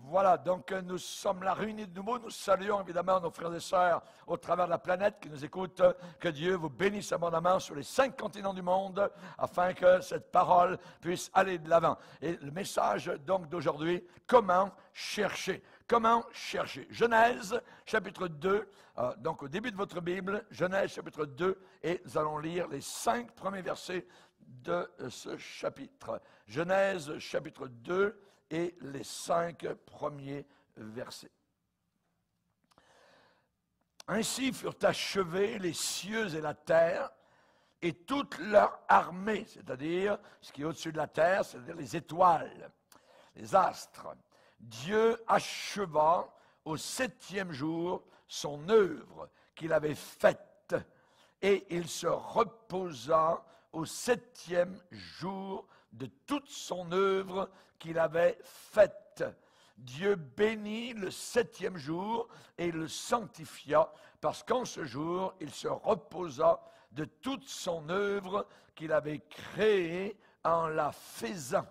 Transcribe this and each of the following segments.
Voilà, donc nous sommes là réunis de nouveau. Nous saluons évidemment nos frères et sœurs au travers de la planète qui nous écoutent. Que Dieu vous bénisse abondamment sur les 5 continents du monde afin que cette parole puisse aller de l'avant. Et le message donc d'aujourd'hui, comment chercher? Comment chercher? Genèse chapitre 2, donc au début de votre Bible, Genèse chapitre 2, et nous allons lire les 5 premiers versets de ce chapitre. Genèse chapitre 2 et les 5 premiers versets. Ainsi furent achevés les cieux et la terre et toute leur armée, c'est-à-dire ce qui est au-dessus de la terre, c'est-à-dire les étoiles, les astres. Dieu acheva au 7e jour son œuvre qu'il avait faite et il se reposa au 7e jour de toute son œuvre qu'il avait faite. Dieu bénit le 7e jour et le sanctifia, parce qu'en ce jour, il se reposa de toute son œuvre qu'il avait créée en la faisant.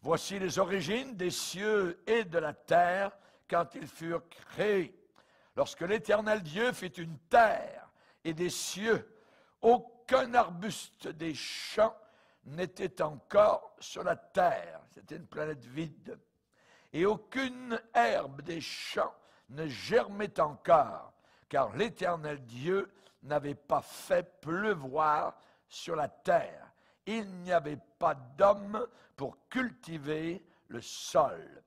Voici les origines des cieux et de la terre quand ils furent créés. Lorsque l'Éternel Dieu fit une terre et des cieux, aucun arbuste des champs n'était encore sur la terre. C'était une planète vide. Et aucune herbe des champs ne germait encore, car l'Éternel Dieu n'avait pas fait pleuvoir sur la terre. Il n'y avait pas d'homme pour cultiver le sol.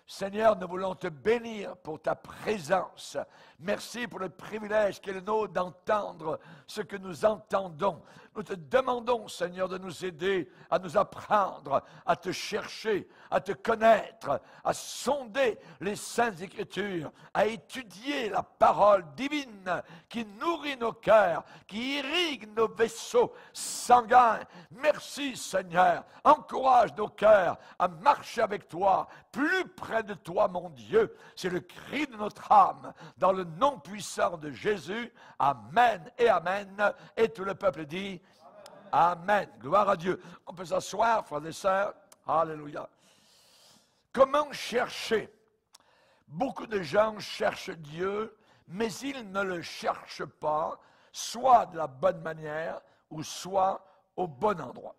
Seigneur, nous voulons te bénir pour ta présence. Merci pour le privilège qu'est le nôtre d'entendre ce que nous entendons. Nous te demandons, Seigneur, de nous aider à nous apprendre, à te chercher, à te connaître, à sonder les Saintes Écritures, à étudier la parole divine qui nourrit nos cœurs, qui irrigue nos vaisseaux sanguins. Merci, Seigneur. Encourage nos cœurs à marcher avec toi, plus près de toi, mon Dieu. C'est le cri de notre âme, dans le nom puissant de Jésus. Amen et amen. Et tout le peuple dit amen. Gloire à Dieu. On peut s'asseoir, frères et sœurs. Alléluia. Comment chercher? Beaucoup de gens cherchent Dieu, mais ils ne le cherchent pas, soit de la bonne manière, ou soit au bon endroit.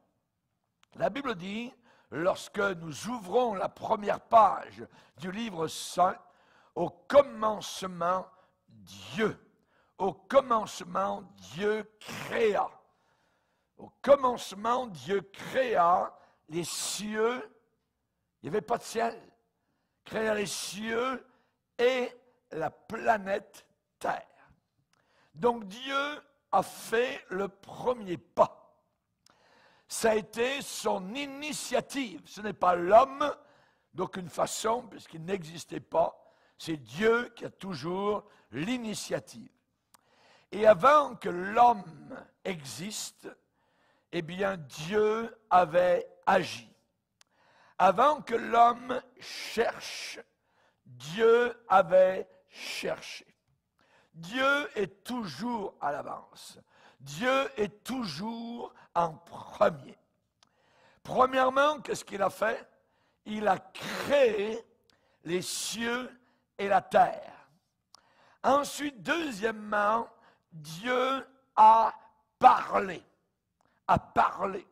La Bible dit, lorsque nous ouvrons la première page du livre saint, au commencement, Dieu. Au commencement, Dieu créa. Au commencement, Dieu créa les cieux. Il n'y avait pas de ciel. Créa les cieux et la planète Terre. Donc Dieu a fait le premier pas. Ça a été son initiative. Ce n'est pas l'homme, d'aucune façon, puisqu'il n'existait pas. C'est Dieu qui a toujours l'initiative. Et avant que l'homme existe, eh bien, Dieu avait agi. Avant que l'homme cherche, Dieu avait cherché. Dieu est toujours à l'avance. Dieu est toujours en premier. Premièrement, qu'est-ce qu'il a fait? Il a créé les cieux et la terre. Ensuite, deuxièmement, Dieu a parlé. A parlé.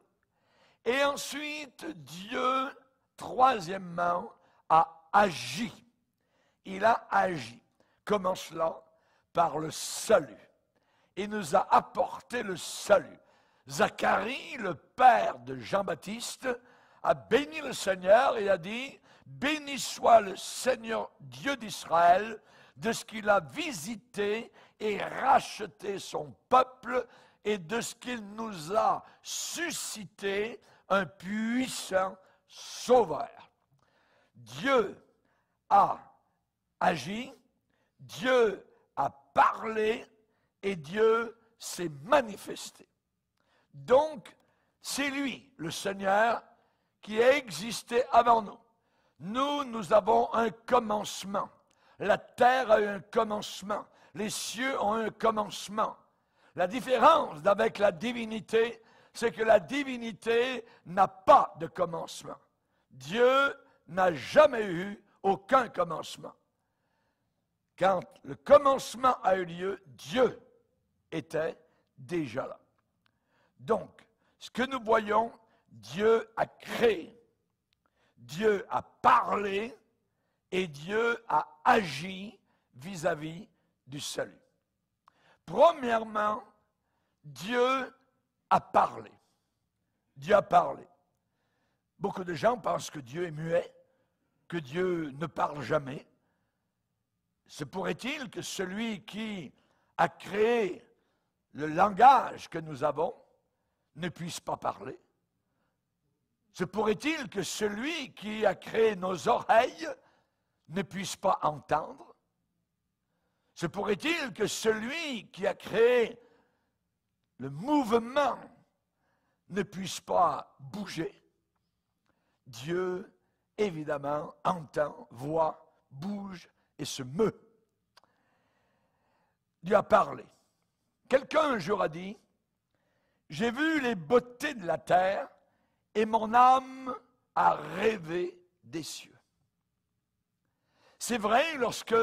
Et ensuite, Dieu, troisièmement, a agi. Il a agi. Comment cela? Par le salut. Il nous a apporté le salut. Zacharie, le père de Jean-Baptiste, a béni le Seigneur et a dit, « Béni soit le Seigneur Dieu d'Israël de ce qu'il a visité et racheté son peuple et de ce qu'il nous a suscité un puissant sauveur. » Dieu a agi, Dieu a parlé et Dieu s'est manifesté. Donc, c'est lui, le Seigneur, qui a existé avant nous. Nous avons un commencement. La terre a eu un commencement. Les cieux ont un commencement. La différence avec la divinité, c'est que la divinité n'a pas de commencement. Dieu n'a jamais eu aucun commencement. Quand le commencement a eu lieu, Dieu était déjà là. Donc, ce que nous voyons, Dieu a créé, Dieu a parlé et Dieu a agi vis-à-vis du salut. Premièrement, Dieu a parlé. Dieu a parlé. Beaucoup de gens pensent que Dieu est muet, que Dieu ne parle jamais. Se pourrait-il que celui qui a créé le langage que nous avons ne puisse pas parler? Se pourrait-il que celui qui a créé nos oreilles ne puisse pas entendre? Se pourrait-il que celui qui a créé le mouvement ne puisse pas bouger? Dieu, évidemment, entend, voit, bouge et se meut. Dieu a parlé. Quelqu'un un jour a dit, « J'ai vu les beautés de la terre et mon âme a rêvé des cieux. » C'est vrai lorsque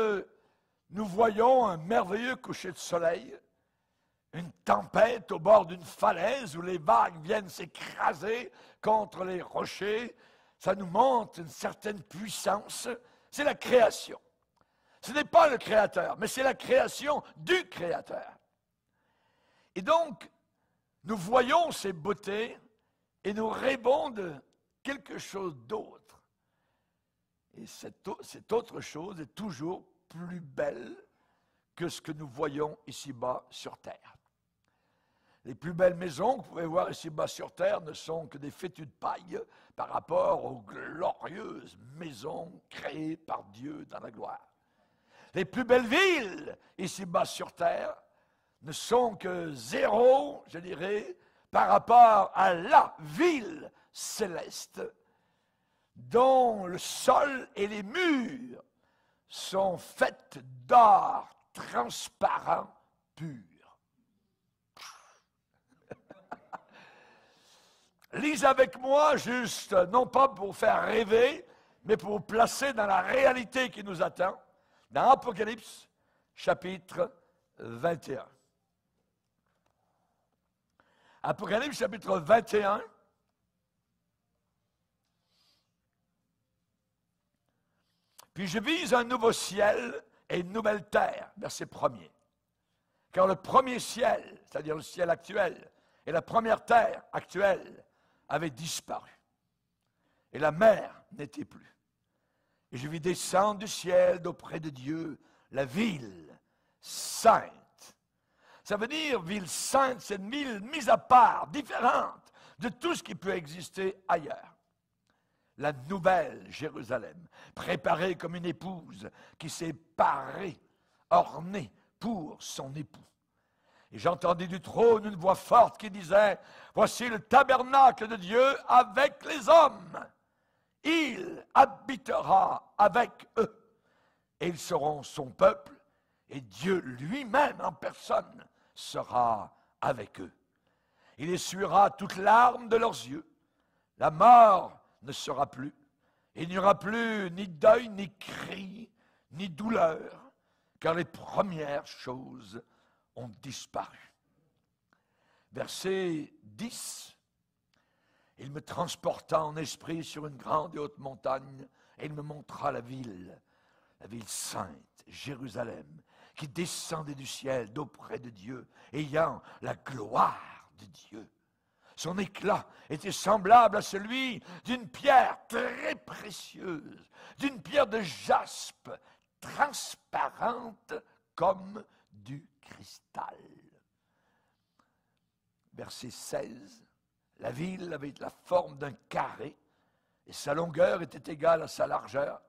nous voyons un merveilleux coucher de soleil, une tempête au bord d'une falaise où les vagues viennent s'écraser contre les rochers, ça nous montre une certaine puissance. C'est la création. Ce n'est pas le Créateur, mais c'est la création du Créateur. Et donc, nous voyons ces beautés et nous rêvons de quelque chose d'autre. Et cette autre chose est toujours plus belle que ce que nous voyons ici-bas sur terre. Les plus belles maisons que vous pouvez voir ici-bas sur terre ne sont que des fétus de paille par rapport aux glorieuses maisons créées par Dieu dans la gloire. Les plus belles villes ici-bas sur terre ne sont que zéro, je dirais, par rapport à la ville céleste dont le sol et les murs sont faits d'or transparent pur. Lisez avec moi, juste, non pas pour faire rêver, mais pour vous placer dans la réalité qui nous attend, dans Apocalypse, chapitre 21. Apocalypse, chapitre 21. Puis je vise un nouveau ciel et une nouvelle terre, verset 1er. Car le premier ciel, c'est-à-dire le ciel actuel, et la première terre actuelle, avaient disparu. Et la mer n'était plus. Et je vis descendre du ciel d'auprès de Dieu la ville sainte. Ça veut dire, ville sainte, c'est une ville mise à part, différente de tout ce qui peut exister ailleurs. La nouvelle Jérusalem, préparée comme une épouse qui s'est parée, ornée pour son époux. Et j'entendis du trône une voix forte qui disait, « Voici le tabernacle de Dieu avec les hommes. Il habitera avec eux, et ils seront son peuple, et Dieu lui-même en personne sera avec eux. Il essuiera toute larme de leurs yeux. La mort ne sera plus. Il n'y aura plus ni deuil, ni cri, ni douleur, car les premières choses ont disparu. » Verset 10. Il me transporta en esprit sur une grande et haute montagne, et il me montra la ville sainte, Jérusalem, qui descendait du ciel d'auprès de Dieu, ayant la gloire de Dieu. Son éclat était semblable à celui d'une pierre très précieuse, d'une pierre de jaspe, transparente comme du cristal. Verset 16. La ville avait la forme d'un carré, et sa longueur était égale à sa largeur.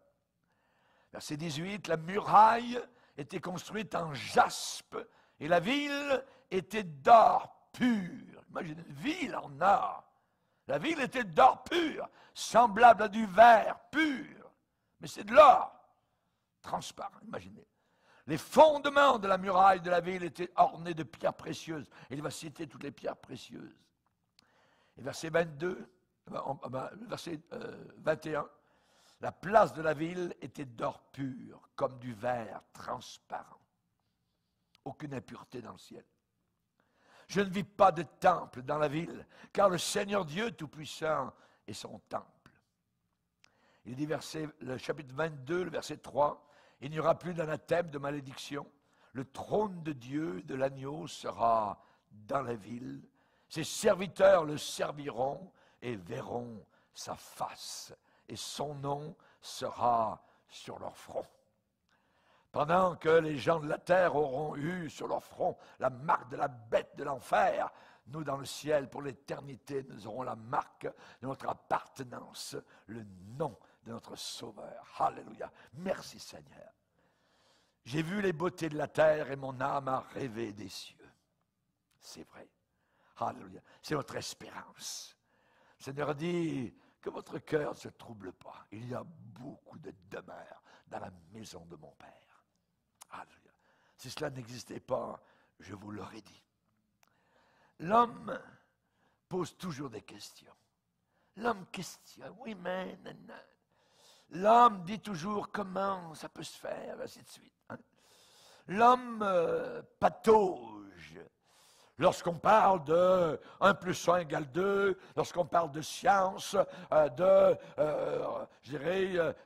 Verset 18, la muraille était construite en jaspe, et la ville était d'or pur. Imaginez une ville en or. La ville était d'or pur, semblable à du verre pur. Mais c'est de l'or transparent, imaginez. Les fondements de la muraille de la ville étaient ornés de pierres précieuses. Et il va citer toutes les pierres précieuses. Et verset 22, verset 21, La place de la ville était d'or pur, comme du verre transparent. Aucune impureté dans le ciel. Je ne vis pas de temple dans la ville, car le Seigneur Dieu Tout-Puissant est son temple. Il dit le chapitre 22, le verset 3, « Il n'y aura plus d'anathème, de malédiction. Le trône de Dieu, de l'agneau, sera dans la ville. Ses serviteurs le serviront et verront sa face, et son nom sera sur leur front. » Pendant que les gens de la terre auront eu sur leur front la marque de la bête de l'enfer, nous dans le ciel, pour l'éternité, nous aurons la marque de notre appartenance, le nom de notre Sauveur. Alléluia. Merci Seigneur. J'ai vu les beautés de la terre et mon âme a rêvé des cieux. C'est vrai. Alléluia. C'est notre espérance. Le Seigneur dit que votre cœur ne se trouble pas. Il y a beaucoup de demeures dans la maison de mon Père. Alléluia. Si cela n'existait pas, je vous l'aurais dit. L'homme pose toujours des questions. L'homme questionne. Oui, mais... nanana. L'homme dit toujours comment ça peut se faire, ainsi de suite. Hein? L'homme patauge. Lorsqu'on parle de 1 plus 1 égale 2, lorsqu'on parle de science,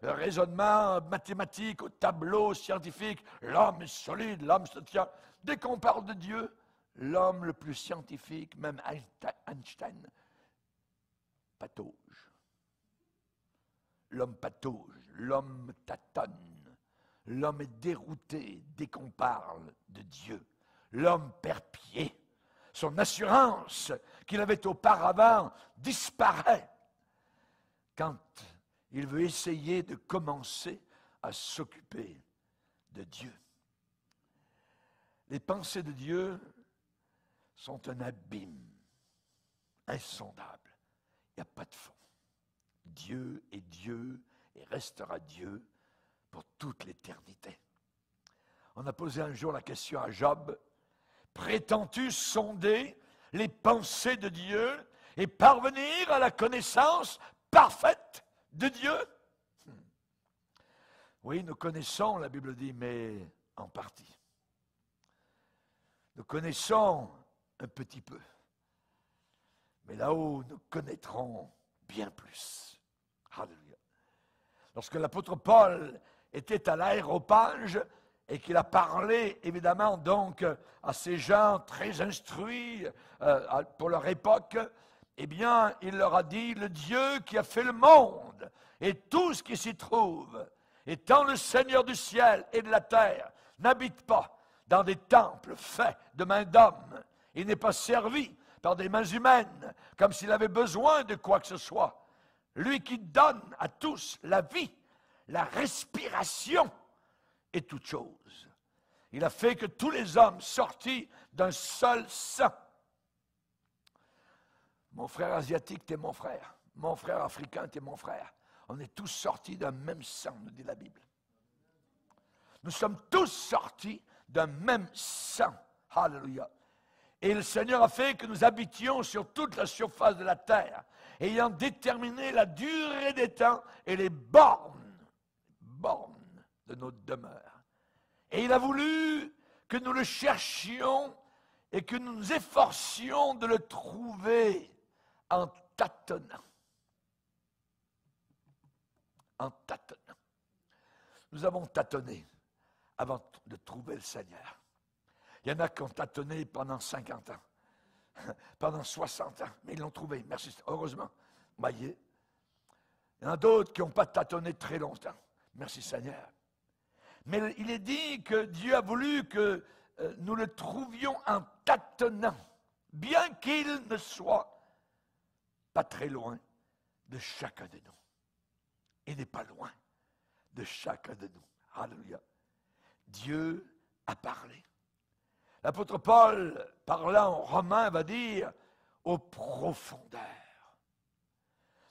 raisonnement mathématique, au tableau scientifique, l'homme est solide, l'homme se tient. Dès qu'on parle de Dieu, l'homme le plus scientifique, même Einstein, patauge. L'homme patauge, l'homme tâtonne, l'homme est dérouté dès qu'on parle de Dieu. L'homme perd pied. Son assurance qu'il avait auparavant disparaît quand il veut essayer de commencer à s'occuper de Dieu. Les pensées de Dieu sont un abîme insondable. Il n'y a pas de fond. Dieu est Dieu et restera Dieu pour toute l'éternité. On a posé un jour la question à Job. Prétends-tu sonder les pensées de Dieu et parvenir à la connaissance parfaite de Dieu? Oui, nous connaissons, la Bible dit, mais en partie. Nous connaissons un petit peu. Mais là-haut, nous connaîtrons bien plus. Alléluia. Lorsque l'apôtre Paul était à l'aéropage, et qu'il a parlé, évidemment, donc, à ces gens très instruits pour leur époque, eh bien, il leur a dit, le Dieu qui a fait le monde et tout ce qui s'y trouve, étant le Seigneur du ciel et de la terre, n'habite pas dans des temples faits de mains d'hommes. Il n'est pas servi par des mains humaines, comme s'il avait besoin de quoi que ce soit. Lui qui donne à tous la vie, la respiration, et toute chose. Il a fait que tous les hommes sortis d'un seul sang. Mon frère asiatique, t'es mon frère. Mon frère africain, t'es mon frère. On est tous sortis d'un même sang, nous dit la Bible. Nous sommes tous sortis d'un même sang. Alléluia. Et le Seigneur a fait que nous habitions sur toute la surface de la terre, ayant déterminé la durée des temps et les bornes de notre demeure. Et il a voulu que nous le cherchions et que nous nous efforcions de le trouver en tâtonnant. En tâtonnant. Nous avons tâtonné avant de trouver le Seigneur. Il y en a qui ont tâtonné pendant 50 ans, pendant 60 ans, mais ils l'ont trouvé, merci, heureusement. Voyez. Il y en a d'autres qui n'ont pas tâtonné très longtemps. Merci Seigneur. Mais il est dit que Dieu a voulu que nous le trouvions en tâtonnant, bien qu'il ne soit pas très loin de chacun de nous. Il n'est pas loin de chacun de nous. Alléluia. Dieu a parlé. L'apôtre Paul, parlant aux Romains, va dire aux profondeurs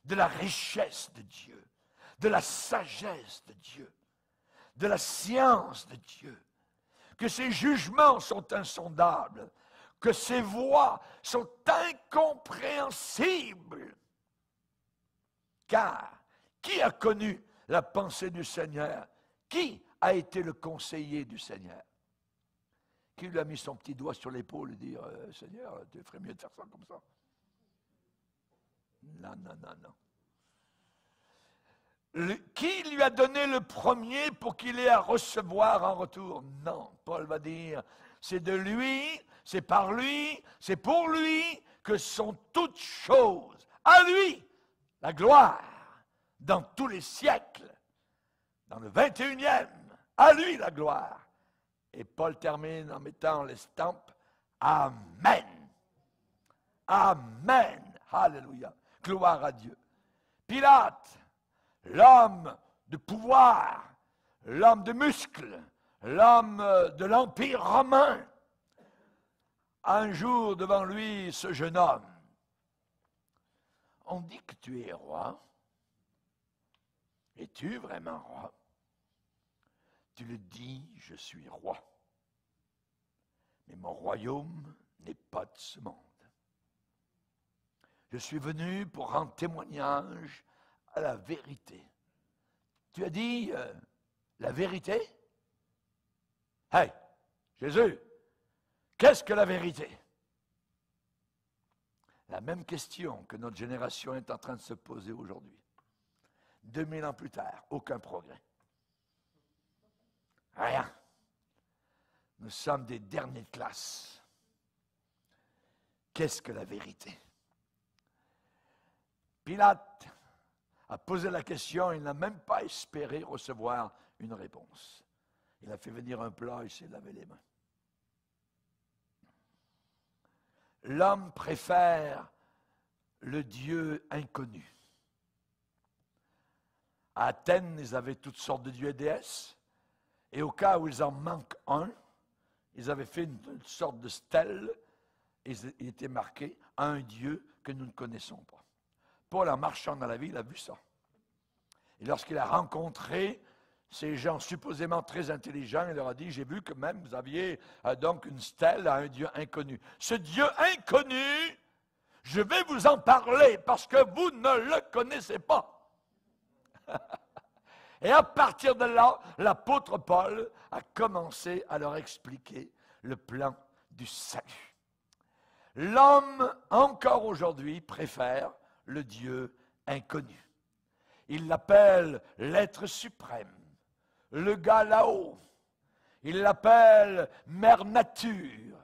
de la richesse de Dieu, de la sagesse de Dieu, de la science de Dieu, que ses jugements sont insondables, que ses voies sont incompréhensibles. Car qui a connu la pensée du Seigneur. Qui a été le conseiller du Seigneur? Qui lui a mis son petit doigt sur l'épaule et dit « Seigneur, tu ferais mieux de faire ça comme ça. » Non, non, non, non. Qui lui a donné le premier pour qu'il ait à recevoir en retour? Non, Paul va dire, c'est de lui, c'est par lui, c'est pour lui que sont toutes choses. À lui, la gloire, dans tous les siècles, dans le 21e, à lui la gloire. Et Paul termine en mettant l'estampe, Amen. Amen. Alléluia. Gloire à Dieu. Pilate, l'homme de pouvoir, l'homme de muscles, l'homme de l'Empire romain, un jour devant lui, ce jeune homme. On dit que tu es roi. Es-tu vraiment roi? Tu le dis, je suis roi. Mais mon royaume n'est pas de ce monde. Je suis venu pour rendre témoignage à la vérité. Tu as dit la vérité? Hey, Jésus, qu'est-ce que la vérité? La même question que notre génération est en train de se poser aujourd'hui. 2000 ans plus tard, aucun progrès. Rien. Nous sommes des derniers de classe. Qu'est-ce que la vérité? Pilate a posé la question, il n'a même pas espéré recevoir une réponse. Il a fait venir un plat, il s'est lavé les mains. L'homme préfère le Dieu inconnu. À Athènes, ils avaient toutes sortes de dieux et déesses. Et au cas où ils en manquent un, ils avaient fait une sorte de stèle. Et il était marqué « un Dieu que nous ne connaissons pas ». Paul, en marchant dans la ville, a vu ça. Et lorsqu'il a rencontré ces gens supposément très intelligents, il leur a dit « j'ai vu que même vous aviez donc une stèle à un Dieu inconnu. Ce Dieu inconnu, je vais vous en parler parce que vous ne le connaissez pas. » Et à partir de là, l'apôtre Paul a commencé à leur expliquer le plan du salut. L'homme, encore aujourd'hui, préfère le Dieu inconnu. Il l'appelle l'être suprême, le gars là-haut. Il l'appelle Mère Nature.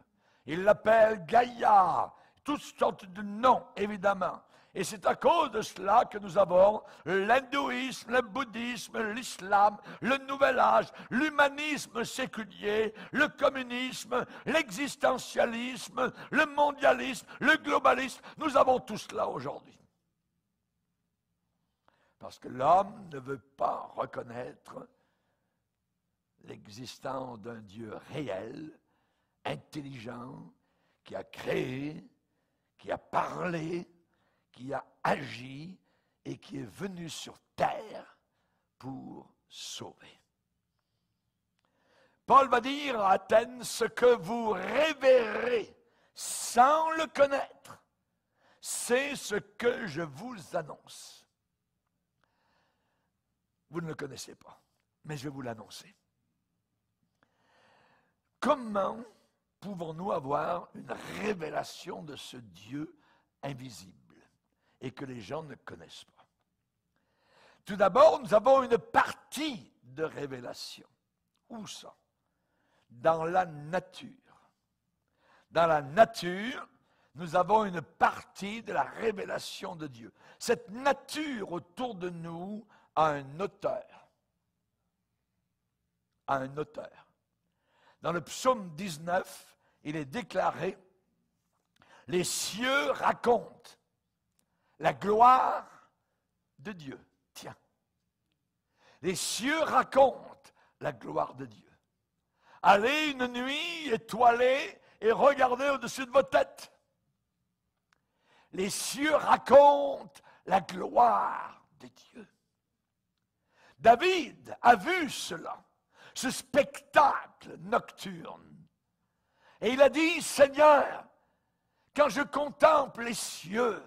Il l'appelle Gaïa. Toutes sortes de noms, évidemment. Et c'est à cause de cela que nous avons l'hindouisme, le bouddhisme, l'islam, le nouvel âge, l'humanisme séculier, le communisme, l'existentialisme, le mondialisme, le globalisme. Nous avons tout cela aujourd'hui. Parce que l'homme ne veut pas reconnaître l'existence d'un Dieu réel, intelligent, qui a créé, qui a parlé, qui a agi et qui est venu sur terre pour sauver. Paul va dire à Athènes, ce que vous révérez sans le connaître, c'est ce que je vous annonce. Vous ne le connaissez pas, mais je vais vous l'annoncer. Comment pouvons-nous avoir une révélation de ce Dieu invisible et que les gens ne connaissent pas? Tout d'abord, nous avons une partie de révélation. Où ça? Dans la nature. Dans la nature, nous avons une partie de la révélation de Dieu. Cette nature autour de nous a un auteur. A un auteur. Dans le psaume 19, il est déclaré « Les cieux racontent la gloire de Dieu. » Tiens, les cieux racontent la gloire de Dieu. Allez une nuit étoilée et regardez au-dessus de vos têtes. Les cieux racontent la gloire de Dieu. David a vu cela, ce spectacle nocturne. Et il a dit, Seigneur, quand je contemple les cieux,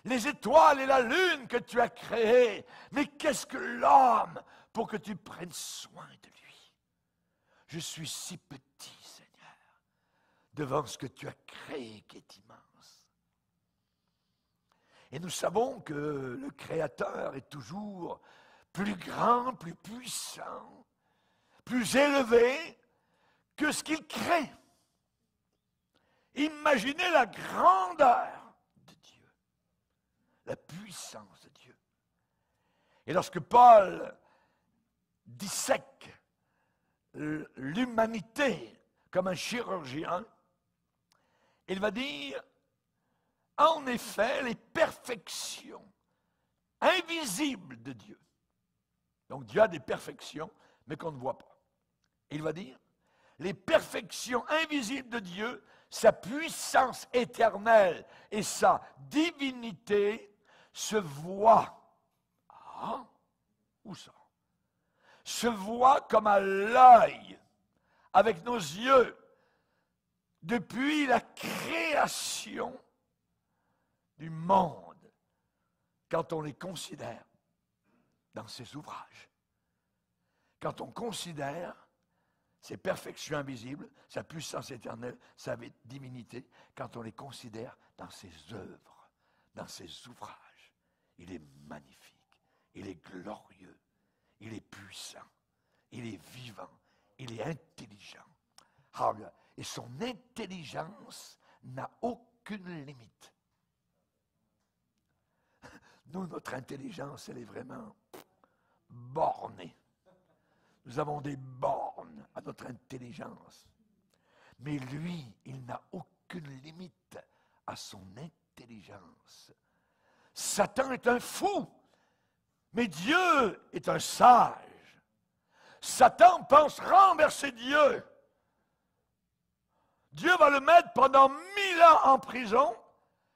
les étoiles et la lune que tu as créées. Mais qu'est-ce que l'homme pour que tu prennes soin de lui? Je suis si petit, Seigneur, devant ce que tu as créé qui est immense. Et nous savons que le Créateur est toujours plus grand, plus puissant, plus élevé que ce qu'il crée. Imaginez la grandeur de Dieu, la puissance de Dieu. Et lorsque Paul dissèque l'humanité comme un chirurgien, il va dire, en effet, les perfections invisibles de Dieu. Donc Dieu a des perfections, mais qu'on ne voit pas. Il va dire, les perfections invisibles de Dieu, sa puissance éternelle et sa divinité se voient. Ah, où ça? Se voient comme à l'œil, avec nos yeux, depuis la création du monde, quand on les considère dans ses ouvrages. Quand on considère ses perfections invisibles, sa puissance éternelle, sa divinité, quand on les considère dans ses œuvres, dans ses ouvrages, il est magnifique, il est glorieux, il est puissant, il est vivant, il est intelligent. Et son intelligence n'a aucune limite. Nous, notre intelligence, elle est vraiment bornée. Nous avons des bornes à notre intelligence. Mais lui, il n'a aucune limite à son intelligence. Satan est un fou, mais Dieu est un sage. Satan pense renverser Dieu. Dieu va le mettre pendant 1000 ans en prison,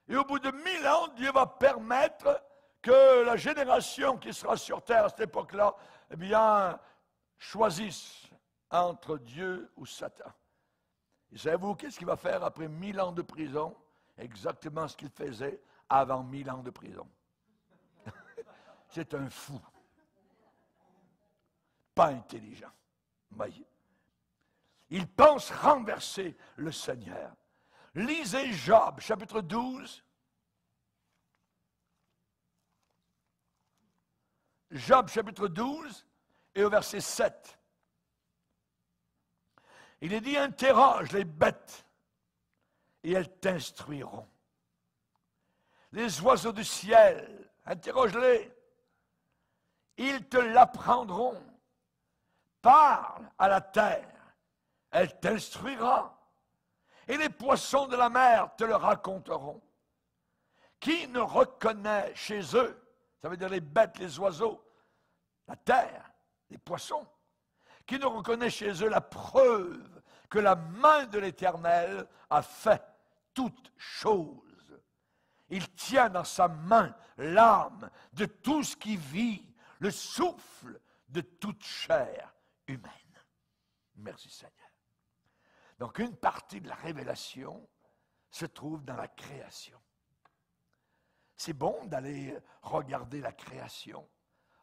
et au bout de 1000 ans, Dieu va permettre que la génération qui sera sur terre à cette époque-là, eh bien, choisissent entre Dieu ou Satan. Et savez-vous qu'est-ce qu'il va faire après 1000 ans de prison? Exactement ce qu'il faisait avant 1000 ans de prison. C'est un fou. Pas intelligent. Voyez. Il pense renverser le Seigneur. Lisez Job, chapitre 12. Job, chapitre 12. Et au verset 7, il est dit, interroge les bêtes et elles t'instruiront. Les oiseaux du ciel, interroge-les, ils te l'apprendront. Parle à la terre, elle t'instruira. Et les poissons de la mer te le raconteront. Qui ne reconnaît chez eux, ça veut dire les bêtes, les oiseaux, la terre, les poissons, qui ne reconnaissent chez eux la preuve que la main de l'Éternel a fait toutes choses. Il tient dans sa main l'âme de tout ce qui vit, le souffle de toute chair humaine. Merci Seigneur. Donc une partie de la révélation se trouve dans la création. C'est bon d'aller regarder la création,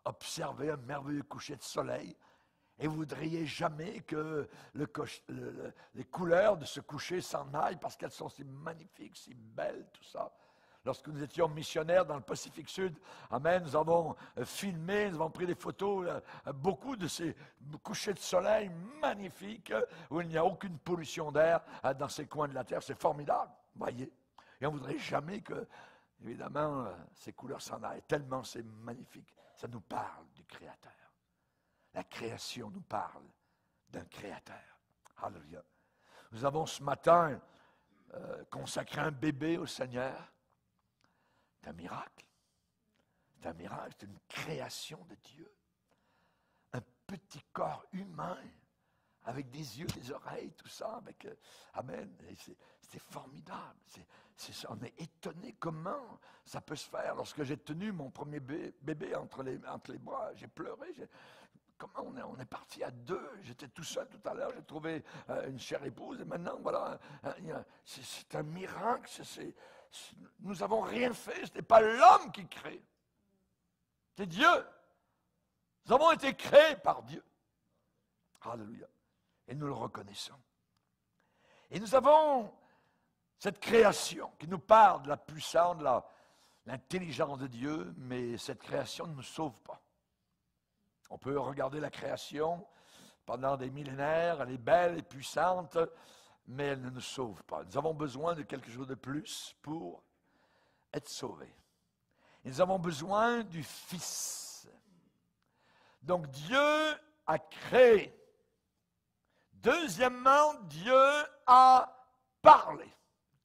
observer un merveilleux coucher de soleil, et vous ne voudriez jamais que les couleurs de ce coucher s'en aillent parce qu'elles sont si magnifiques, si belles, tout ça. Lorsque nous étions missionnaires dans le Pacifique Sud, amen, nous avons filmé, nous avons pris des photos, beaucoup de ces couchers de soleil magnifiques où il n'y a aucune pollution d'air dans ces coins de la terre. C'est formidable, voyez. Et on ne voudrait jamais que, évidemment, ces couleurs s'en aillent, tellement c'est magnifique. Ça nous parle du Créateur. La création nous parle d'un Créateur. Alléluia. Nous avons ce matin consacré un bébé au Seigneur. C'est un miracle. C'est un miracle, c'est une création de Dieu. Un petit corps humain, avec des yeux, des oreilles, tout ça. Avec, amen. C'est formidable. On est étonné comment ça peut se faire. Lorsque j'ai tenu mon premier bébé entre les bras, j'ai pleuré. Comment on est parti à deux? J'étais tout seul tout à l'heure, j'ai trouvé une chère épouse, et maintenant, voilà, c'est un miracle, Nous n'avons rien fait, ce n'est pas l'homme qui crée. C'est Dieu. Nous avons été créés par Dieu. Alléluia. Et nous le reconnaissons. Et nous avons cette création qui nous parle de la puissance, de l'intelligence de Dieu, mais cette création ne nous sauve pas. On peut regarder la création pendant des millénaires, elle est belle et puissante, mais elle ne nous sauve pas. Nous avons besoin de quelque chose de plus pour être sauvés. Et nous avons besoin du Fils. Donc Dieu a créé. Deuxièmement, Dieu a parlé.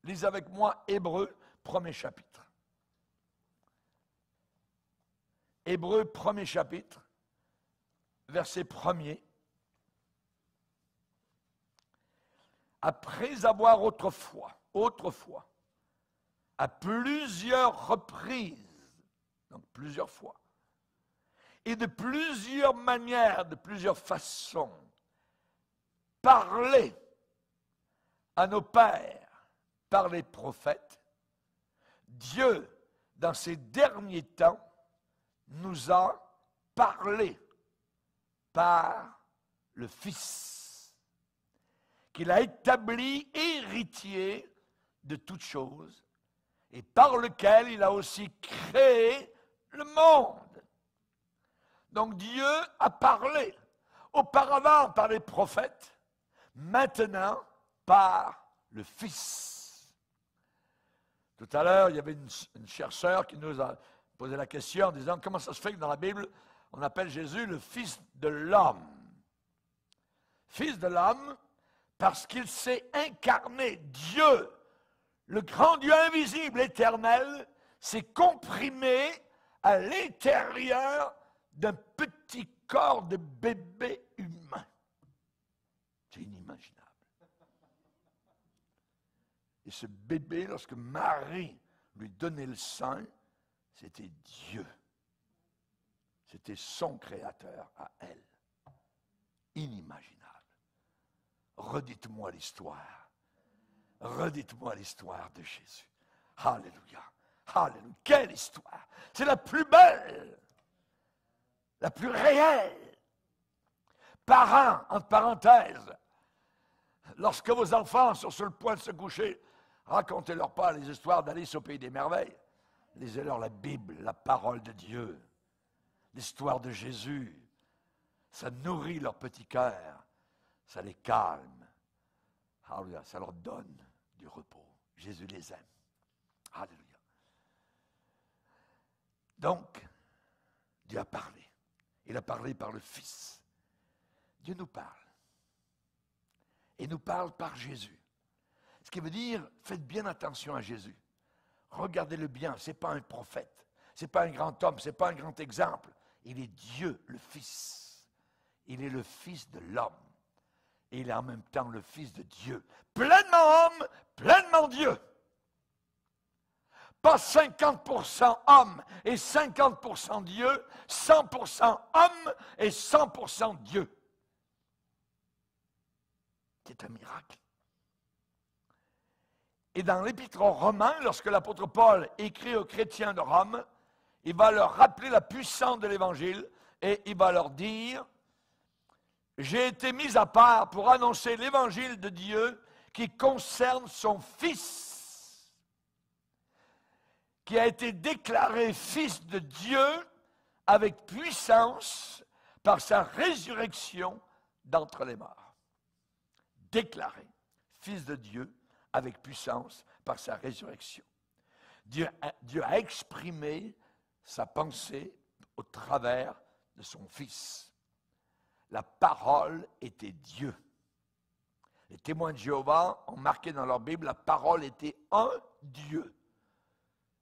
Lisez avec moi Hébreux, premier chapitre. Hébreux, premier chapitre, verset 1er. Après avoir autrefois, à plusieurs reprises, donc plusieurs fois, et de plusieurs manières, de plusieurs façons, parlé à nos pères par les prophètes, Dieu, dans ces derniers temps, nous a parlé par le Fils, qu'il a établi héritier de toutes choses, et par lequel il a aussi créé le monde. Donc Dieu a parlé, auparavant par les prophètes, maintenant par le Fils. Tout à l'heure, il y avait une chercheure qui nous a posé la question en disant comment ça se fait que dans la Bible, on appelle Jésus le Fils de l'homme. Fils de l'homme, parce qu'il s'est incarné. Dieu, le grand Dieu invisible, éternel, s'est comprimé à l'intérieur d'un petit corps de bébé humain. C'est inimaginable. Et ce bébé, lorsque Marie lui donnait le sein, c'était Dieu. C'était son créateur à elle. Inimaginable. Redites-moi l'histoire. Redites-moi l'histoire de Jésus. Alléluia. Alléluia. Quelle histoire. C'est la plus belle. La plus réelle. Parents, entre parenthèses, lorsque vos enfants sont sur le point de se coucher, racontez-leur pas les histoires d'Alice au pays des merveilles. Lisez-leur la Bible, la parole de Dieu, l'histoire de Jésus. Ça nourrit leur petit cœur, ça les calme. Alléluia, ça leur donne du repos. Jésus les aime. Alléluia. Donc, Dieu a parlé. Il a parlé par le Fils. Dieu nous parle. Et nous parle par Jésus. Ce qui veut dire, faites bien attention à Jésus. Regardez-le bien, ce n'est pas un prophète. Ce n'est pas un grand homme, ce n'est pas un grand exemple. Il est Dieu, le Fils. Il est le Fils de l'homme. Et il est en même temps le Fils de Dieu. Pleinement homme, pleinement Dieu. Pas 50% homme et 50% Dieu, 100% homme et 100% Dieu. C'est un miracle. Et dans l'Épître aux Romains, lorsque l'apôtre Paul écrit aux chrétiens de Rome, il va leur rappeler la puissance de l'Évangile et il va leur dire « J'ai été mis à part pour annoncer l'Évangile de Dieu qui concerne son Fils, qui a été déclaré Fils de Dieu avec puissance par sa résurrection d'entre les morts. » Déclaré Fils de Dieu avec puissance par sa résurrection. Dieu a exprimé sa pensée au travers de son Fils. La parole était Dieu. Les témoins de Jéhovah ont marqué dans leur Bible, la parole était un Dieu.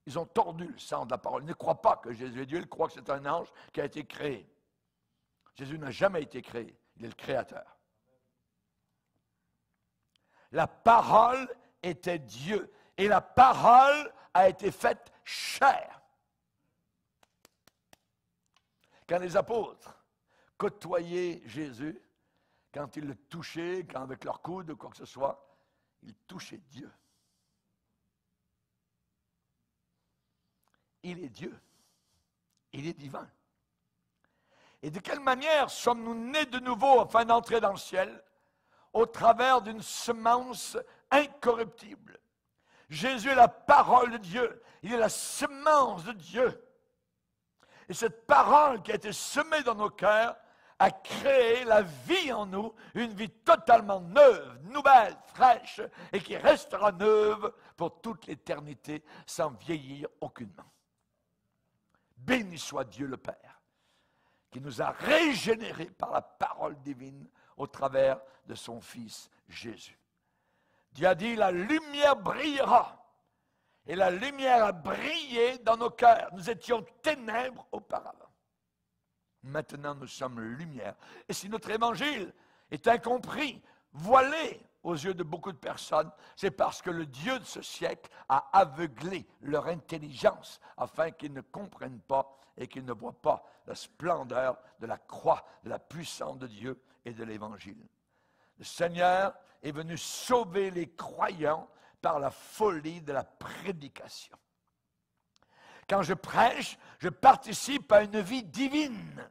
Ils ont tordu le sens de la parole. Ils ne croient pas que Jésus est Dieu, ils croient que c'est un ange qui a été créé. Jésus n'a jamais été créé, il est le Créateur. La parole était Dieu. Et la parole a été faite chair. Quand les apôtres côtoyaient Jésus, quand ils le touchaient, quand avec leur coude ou quoi que ce soit, ils touchaient Dieu. il est Dieu. Il est divin. Et de quelle manière sommes-nous nés de nouveau afin d'entrer dans le ciel? Au travers d'une semence incorruptible. Jésus est la parole de Dieu. Il est la semence de Dieu. Et cette parole qui a été semée dans nos cœurs a créé la vie en nous, une vie totalement neuve, nouvelle, fraîche, et qui restera neuve pour toute l'éternité, sans vieillir aucunement. Béni soit Dieu le Père, qui nous a régénérés par la parole divine au travers de son Fils Jésus. Dieu a dit, la lumière brillera. Et la lumière a brillé dans nos cœurs. Nous étions ténèbres auparavant. Maintenant, nous sommes lumière. Et si notre évangile est incompris, voilé aux yeux de beaucoup de personnes, c'est parce que le Dieu de ce siècle a aveuglé leur intelligence afin qu'ils ne comprennent pas et qu'ils ne voient pas la splendeur de la croix, de la puissance de Dieu et de l'évangile. Le Seigneur est venu sauver les croyants par la folie de la prédication. Quand je prêche, je participe à une vie divine.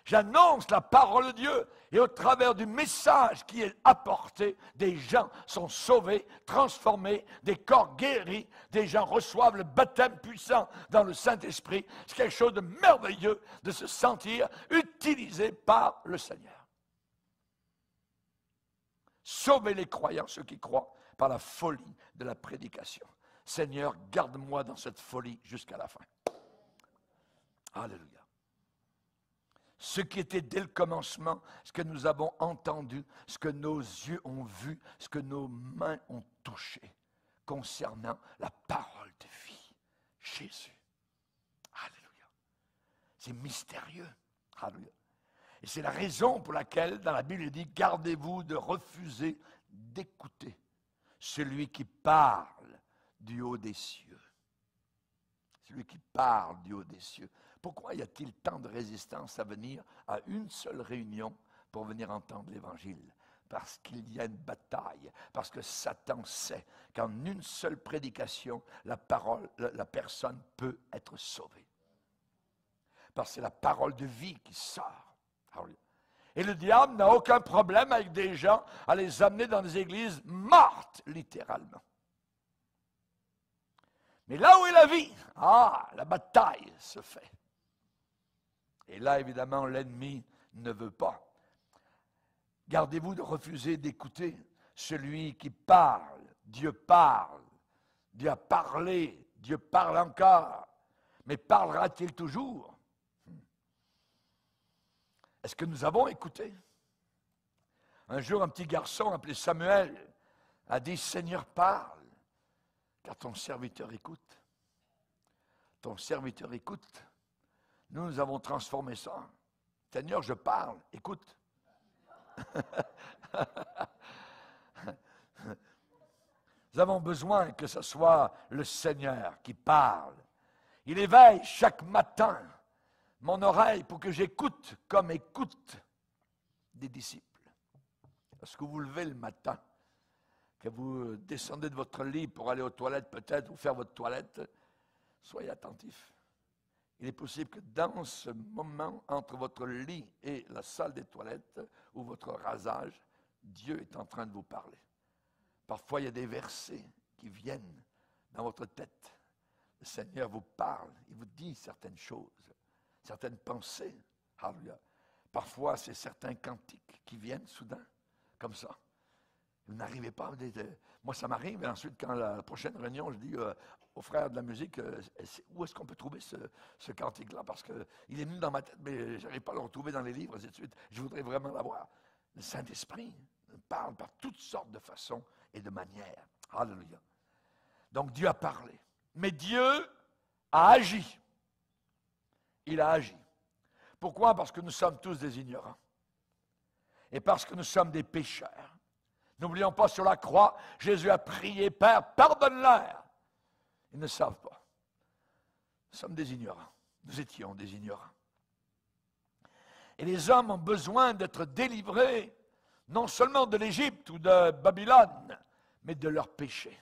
J'annonce la parole de Dieu et au travers du message qui est apporté, des gens sont sauvés, transformés, des corps guéris, des gens reçoivent le baptême puissant dans le Saint-Esprit. C'est quelque chose de merveilleux de se sentir utilisé par le Seigneur. Sauvez les croyants, ceux qui croient, par la folie de la prédication. Seigneur, garde-moi dans cette folie jusqu'à la fin. Alléluia. Ce qui était dès le commencement, ce que nous avons entendu, ce que nos yeux ont vu, ce que nos mains ont touché, concernant la parole de vie, Jésus. Alléluia. C'est mystérieux. Alléluia. Et c'est la raison pour laquelle, dans la Bible, il dit, gardez-vous de refuser d'écouter celui qui parle du haut des cieux. Celui qui parle du haut des cieux. Pourquoi y a-t-il tant de résistance à venir à une seule réunion pour venir entendre l'Évangile? Parce qu'il y a une bataille, parce que Satan sait qu'en une seule prédication, la personne peut être sauvée. Parce que c'est la parole de vie qui sort. Et le diable n'a aucun problème avec des gens à les amener dans des églises mortes, littéralement. Mais là où est la vie, la bataille se fait. Et là, évidemment, l'ennemi ne veut pas. Gardez-vous de refuser d'écouter celui qui parle. Dieu parle. Dieu a parlé. Dieu parle encore. Mais parlera-t-il toujours? Est-ce que nous avons écouté? Un jour, un petit garçon appelé Samuel a dit, Seigneur, parle, car ton serviteur écoute. Ton serviteur écoute. Nous avons transformé ça. Seigneur, je parle, écoute. Nous avons besoin que ce soit le Seigneur qui parle. Il éveille chaque matin mon oreille pour que j'écoute comme écoute des disciples. Lorsque vous vous levez le matin, que vous descendez de votre lit pour aller aux toilettes peut-être, ou faire votre toilette, soyez attentifs. Il est possible que dans ce moment, entre votre lit et la salle des toilettes, ou votre rasage, Dieu est en train de vous parler. Parfois, il y a des versets qui viennent dans votre tête. Le Seigneur vous parle, il vous dit certaines choses, certaines pensées. Alléluia. Parfois, c'est certains cantiques qui viennent soudain, comme ça. Vous n'arrivez pas. Moi, ça m'arrive. Et ensuite, quand la prochaine réunion, je dis aux frères de la musique, où est-ce qu'on peut trouver ce cantique-là? Parce qu'il est venu dans ma tête, mais je n'arrive pas à le retrouver dans les livres, ainsi de suite. Je voudrais vraiment l'avoir. Le Saint-Esprit parle par toutes sortes de façons et de manières. Alléluia. Donc, Dieu a parlé. Mais Dieu a agi. Il a agi. Pourquoi? Parce que nous sommes tous des ignorants. Et parce que nous sommes des pécheurs. N'oublions pas, sur la croix, Jésus a prié, Père, pardonne-leur. Ils ne savent pas. Nous sommes des ignorants. Nous étions des ignorants. Et les hommes ont besoin d'être délivrés, non seulement de l'Égypte ou de Babylone, mais de leurs péchés.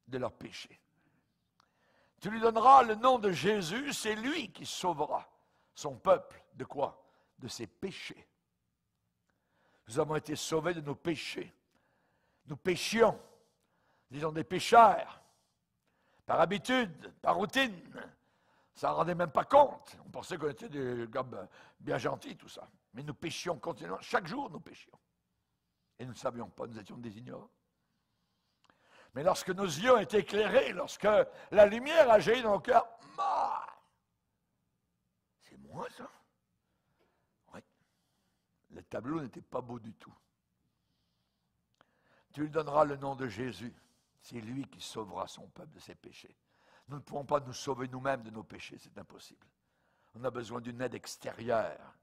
De leurs péchés. Tu lui donneras le nom de Jésus, c'est lui qui sauvera son peuple. De quoi? De ses péchés. Nous avons été sauvés de nos péchés. Nous péchions, disons des pécheurs, par habitude, par routine. Ça n'en rendait même pas compte. On pensait qu'on était des gars bien gentils, tout ça. Mais nous péchions continuellement. Chaque jour, nous péchions. Et nous ne savions pas, nous étions des ignorants. Mais lorsque nos yeux ont été éclairés, lorsque la lumière a jailli dans nos cœurs, c'est moi ça? Oui. Le tableau n'était pas beau du tout. Tu lui donneras le nom de Jésus. C'est lui qui sauvera son peuple de ses péchés. Nous ne pouvons pas nous sauver nous-mêmes de nos péchés, c'est impossible. On a besoin d'une aide extérieure.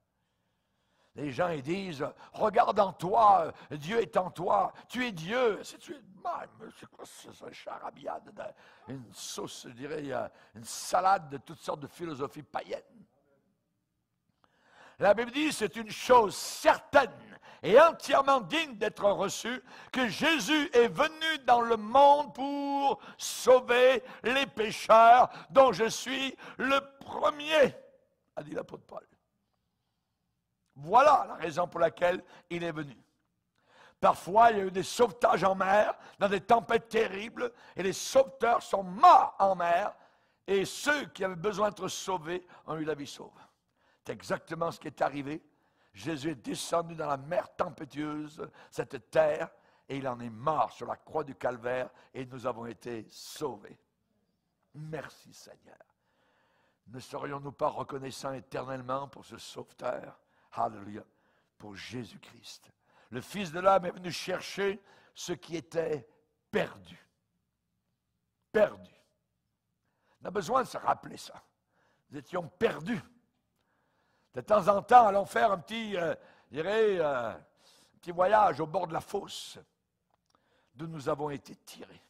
Les gens, ils disent, regarde en toi, Dieu est en toi, tu es Dieu. C'est quoi ça, un charabia, une sauce, je dirais, une salade de toutes sortes de philosophies païennes. La Bible dit, c'est une chose certaine et entièrement digne d'être reçue, que Jésus est venu dans le monde pour sauver les pécheurs, dont je suis le premier, a dit l'apôtre Paul. Voilà la raison pour laquelle il est venu. Parfois, il y a eu des sauvetages en mer, dans des tempêtes terribles, et les sauveteurs sont morts en mer, et ceux qui avaient besoin d'être sauvés ont eu la vie sauve. C'est exactement ce qui est arrivé. Jésus est descendu dans la mer tempétueuse, cette terre, et il en est mort sur la croix du Calvaire, et nous avons été sauvés. Merci Seigneur. Ne serions-nous pas reconnaissants éternellement pour ce sauveteur? Alléluia, pour Jésus-Christ. Le Fils de l'homme est venu chercher ce qui était perdu. Perdu. On a besoin de se rappeler ça. Nous étions perdus. De temps en temps, allons faire un petit, petit voyage au bord de la fosse, d'où nous avons été tirés.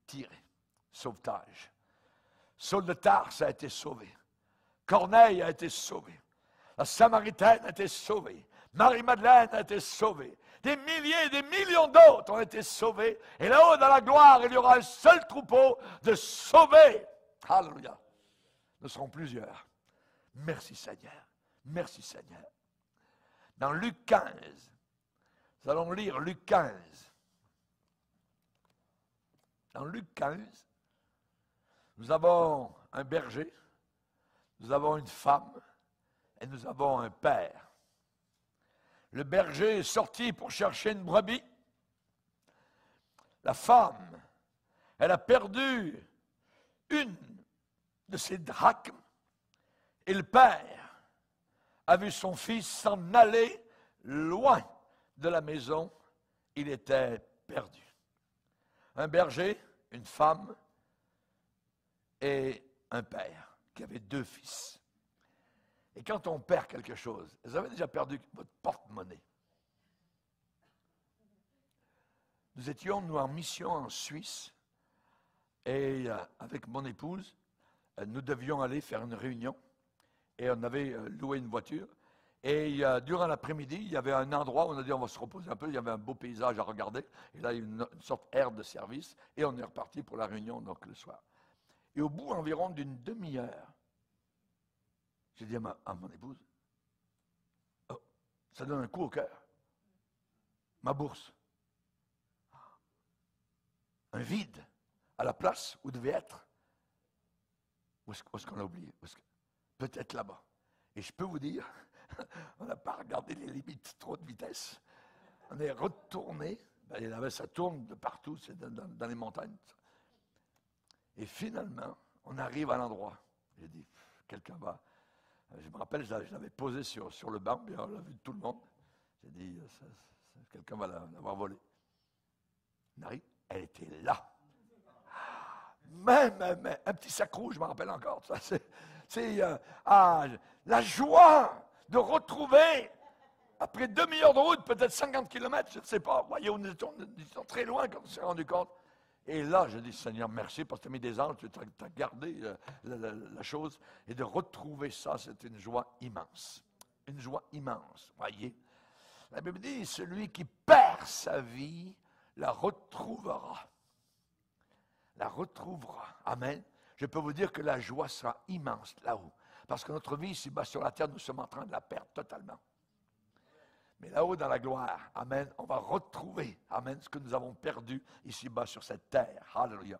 Tirés. Sauvetage. Saul de Tarse a été sauvé. Corneille a été sauvé. La Samaritaine a été sauvée. Marie-Madeleine a été sauvée. Des milliers et des millions d'autres ont été sauvés. Et là-haut, dans la gloire, il y aura un seul troupeau de sauvés. Alléluia. Nous serons plusieurs. Merci Seigneur. Merci Seigneur. Dans Luc 15, nous allons lire Luc 15. Dans Luc 15, nous avons un berger, nous avons une femme, et nous avons un père. Le berger est sorti pour chercher une brebis. La femme, elle a perdu une de ses drachmes. Et le père a vu son fils s'en aller loin de la maison. Il était perdu. Un berger, une femme et un père qui avait deux fils. Et quand on perd quelque chose, vous avez déjà perdu votre porte-monnaie. Nous étions, nous, en mission en Suisse, et avec mon épouse, nous devions aller faire une réunion, et on avait loué une voiture, et durant l'après-midi, il y avait un endroit où on a dit on va se reposer un peu, il y avait un beau paysage à regarder, et là, il y a une sorte d'aire de service, et on est reparti pour la réunion, donc le soir. Et au bout environ d'une demi-heure, j'ai dit à mon épouse, oh, ça donne un coup au cœur. Ma bourse. Un vide à la place où devait être. Où est-ce qu'on l'a oublié? Peut-être là-bas. Et je peux vous dire, on n'a pas regardé les limites trop de vitesse. On est retourné. Ça tourne de partout, c'est dans les montagnes. Et finalement, on arrive à l'endroit. J'ai dit, quelqu'un va... Je me rappelle, je l'avais posé sur le banc, puis on l'a vu de tout le monde. J'ai dit, quelqu'un va l'avoir volé. On arrive, elle était là. Même un petit sac rouge, je me rappelle encore. C'est la joie de retrouver, après 2 millions de routes, peut-être 50 km, je ne sais pas. Voyez, on est très loin quand on s'est rendu compte. Et là, je dis, Seigneur, merci parce que tu as mis des anges, tu as gardé la chose. Et de retrouver ça, c'est une joie immense. Une joie immense, voyez. La Bible dit, celui qui perd sa vie la retrouvera. la retrouvera. Amen. Je peux vous dire que la joie sera immense là-haut. Parce que notre vie ici-bas sur la terre, nous sommes en train de la perdre totalement. Mais là-haut dans la gloire, amen, on va retrouver, amen, ce que nous avons perdu ici-bas sur cette terre. Alléluia.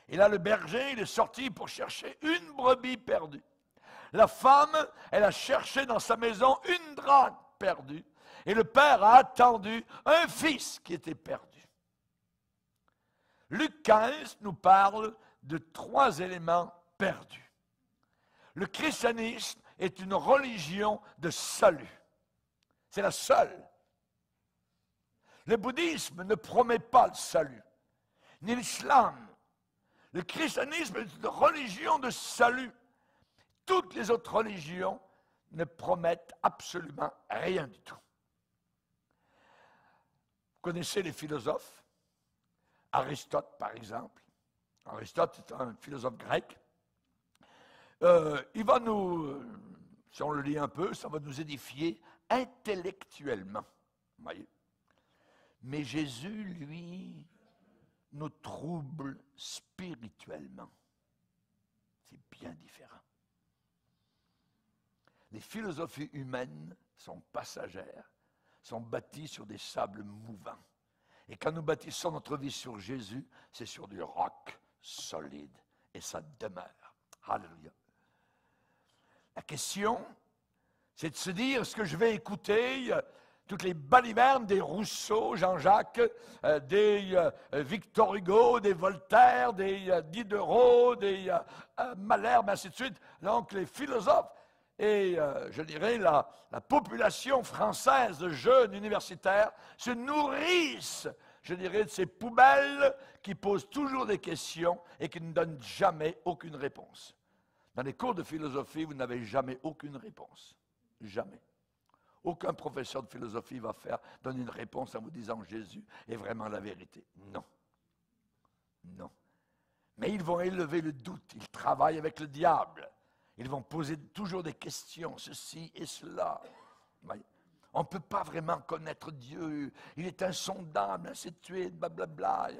Et là, le berger, il est sorti pour chercher une brebis perdue. La femme, elle a cherché dans sa maison une drague perdue. Et le père a attendu un fils qui était perdu. Luc 15 nous parle de 3 éléments perdus. Le christianisme est une religion de salut. C'est la seule. Le bouddhisme ne promet pas le salut, ni l'islam. Le christianisme est une religion de salut. Toutes les autres religions ne promettent absolument rien du tout. Vous connaissez les philosophes? Aristote, par exemple. Aristote est un philosophe grec. Il va nous, si on le lit un peu, ça va nous édifier intellectuellement. Voyez. Mais Jésus, lui, nous trouble spirituellement. C'est bien différent. Les philosophies humaines sont passagères, sont bâties sur des sables mouvants. Et quand nous bâtissons notre vie sur Jésus, c'est sur du roc solide. Et ça demeure. Alléluia. La question, c'est de se dire, est-ce que je vais écouter toutes les balivernes des Rousseau, Jean-Jacques, des Victor Hugo, des Voltaire, des Diderot, des Malherbe, ainsi de suite. Donc les philosophes et, je dirais, la population française de jeunes universitaires se nourrissent, je dirais, de ces poubelles qui posent toujours des questions et qui ne donnent jamais aucune réponse. Dans les cours de philosophie, vous n'avez jamais aucune réponse. Jamais. Aucun professeur de philosophie va donner une réponse en vous disant Jésus est vraiment la vérité. Non. Non. Mais ils vont élever le doute. Ils travaillent avec le diable. Ils vont poser toujours des questions, ceci et cela. On ne peut pas vraiment connaître Dieu. Il est insondable, ainsi de suite, blablabla.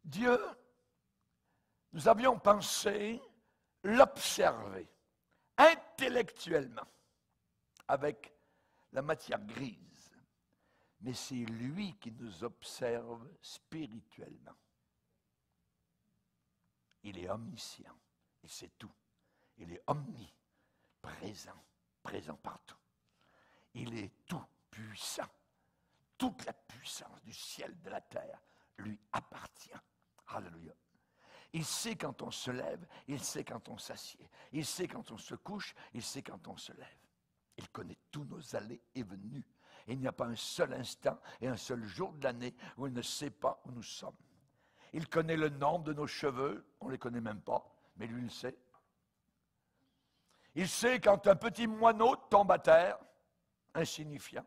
Dieu, nous avions pensé l'observer intellectuellement avec la matière grise. Mais c'est lui qui nous observe spirituellement. Il est omniscient, il sait tout. Il est omniprésent, présent partout. Il est tout puissant. Toute la puissance du ciel, de la terre, lui appartient. Alléluia. Il sait quand on se lève, il sait quand on s'assied. Il sait quand on se couche, il sait quand on se lève. Il connaît tous nos allées et venues. Et il n'y a pas un seul instant et un seul jour de l'année où il ne sait pas où nous sommes. Il connaît le nombre de nos cheveux, on ne les connaît même pas, mais lui il le sait. Il sait quand un petit moineau tombe à terre, insignifiant.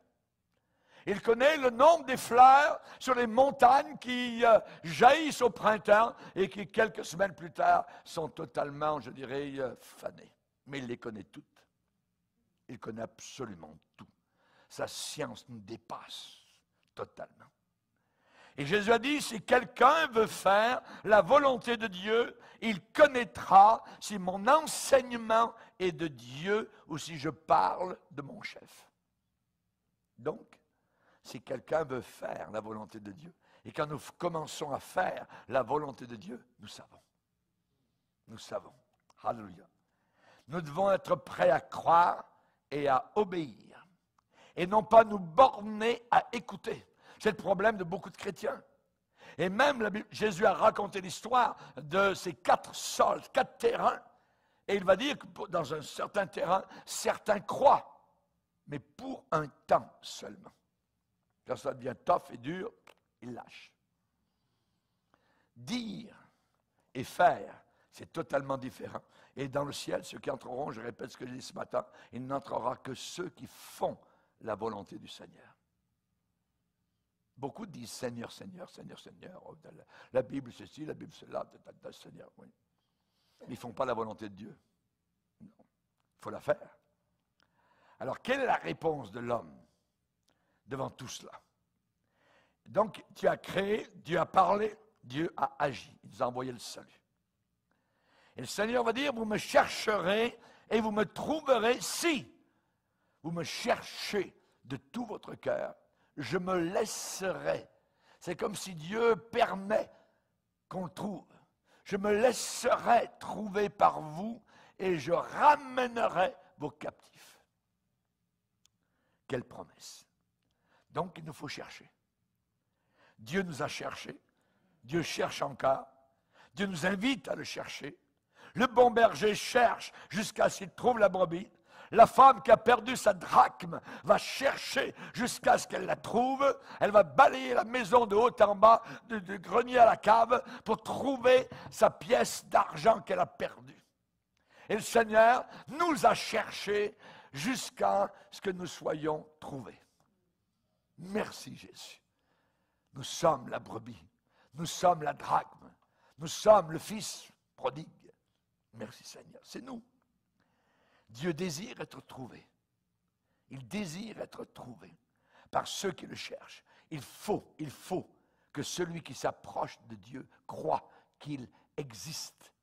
Il connaît le nombre des fleurs sur les montagnes qui jaillissent au printemps et qui, quelques semaines plus tard, sont totalement, je dirais, fanées. Mais il les connaît toutes. Il connaît absolument tout. Sa science nous dépasse totalement. Et Jésus a dit, si quelqu'un veut faire la volonté de Dieu, il connaîtra si mon enseignement est de Dieu ou si je parle de mon chef. Donc, si quelqu'un veut faire la volonté de Dieu, et quand nous commençons à faire la volonté de Dieu, nous savons. Nous savons. Alléluia. Nous devons être prêts à croire et à obéir. Et non pas nous borner à écouter. C'est le problème de beaucoup de chrétiens. Et même Jésus a raconté l'histoire de ces 4 sols, 4 terrains. Et il va dire que dans un certain terrain, certains croient, mais pour un temps seulement. Quand ça devient tough et dur, ils lâchent. Dire et faire, c'est totalement différent. Et dans le ciel, ceux qui entreront, je répète ce que j'ai dit ce matin, il n'entrera que ceux qui font la volonté du Seigneur. Beaucoup disent Seigneur, Seigneur, Seigneur, Seigneur. Oh, la Bible ceci, la Bible cela, Seigneur, oui. Mais ils ne font pas la volonté de Dieu. Non. Il faut la faire. Alors, quelle est la réponse de l'homme devant tout cela? Donc, Dieu a créé, Dieu a parlé, Dieu a agi. Il nous a envoyé le salut. Et le Seigneur va dire, vous me chercherez et vous me trouverez si vous me cherchez de tout votre cœur. Je me laisserai. C'est comme si Dieu permet qu'on le trouve. Je me laisserai trouver par vous et je ramènerai vos captifs. Quelle promesse. Donc, il nous faut chercher. Dieu nous a cherchés. Dieu cherche encore. Dieu nous invite à le chercher. Le bon berger cherche jusqu'à ce qu'il trouve la brebis. La femme qui a perdu sa drachme va chercher jusqu'à ce qu'elle la trouve. Elle va balayer la maison de haut en bas, du grenier à la cave, pour trouver sa pièce d'argent qu'elle a perdue. Et le Seigneur nous a cherchés jusqu'à ce que nous soyons trouvés. Merci Jésus. Nous sommes la brebis. Nous sommes la drachme. Nous sommes le fils prodigue. Merci Seigneur. C'est nous. Dieu désire être trouvé. Il désire être trouvé par ceux qui le cherchent. Il faut que celui qui s'approche de Dieu croit qu'il existe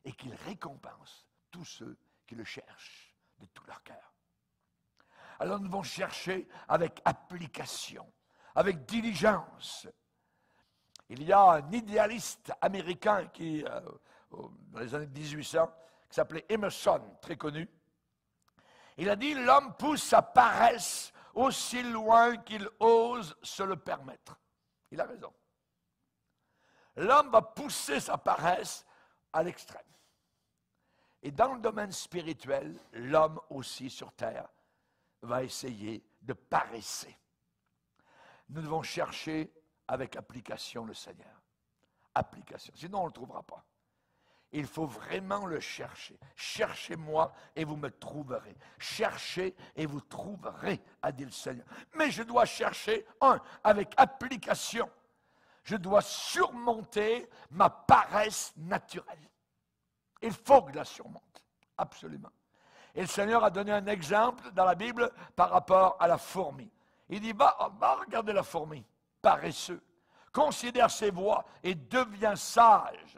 et qu'il récompense tous ceux qui le cherchent de tout leur cœur. Alors nous devons chercher avec application, avec diligence. Il y a un idéaliste américain qui, dans les années 1800, qui s'appelait Emerson, très connu. Il a dit, l'homme pousse sa paresse aussi loin qu'il ose se le permettre. Il a raison. L'homme va pousser sa paresse à l'extrême. Et dans le domaine spirituel, l'homme aussi sur terre va essayer de paresser. Nous devons chercher avec application le Seigneur. Application. Sinon, on ne le trouvera pas. Il faut vraiment le chercher. Cherchez-moi et vous me trouverez. Cherchez et vous trouverez, a dit le Seigneur. Mais je dois chercher, avec application. Je dois surmonter ma paresse naturelle. Il faut que je la surmonte. Absolument. Et le Seigneur a donné un exemple dans la Bible par rapport à la fourmi. Il dit, va regarder la fourmi, paresseux. Considère ses voies et deviens sage.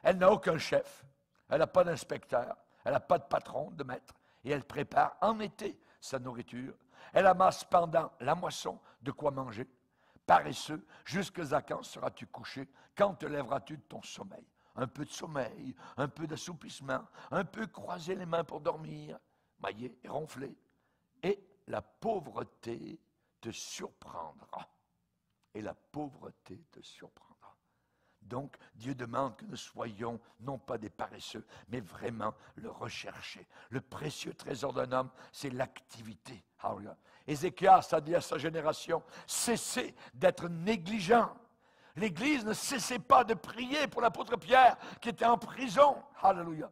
Elle n'a aucun chef, elle n'a pas d'inspecteur, elle n'a pas de patron, de maître, et elle prépare en été sa nourriture. Elle amasse pendant la moisson de quoi manger. Paresseux, jusqu'à quand seras-tu couché? Quand te lèveras-tu de ton sommeil? Un peu de sommeil, un peu d'assoupissement, un peu croiser les mains pour dormir, mailler et ronfler. Et la pauvreté te surprendra. Et la pauvreté te surprendra. Donc, Dieu demande que nous soyons non pas des paresseux, mais vraiment le rechercher. Le précieux trésor d'un homme, c'est l'activité. Hallelujah. Ézéchias a dit à sa génération, cessez d'être négligents. L'Église ne cessait pas de prier pour l'apôtre Pierre qui était en prison. Alléluia.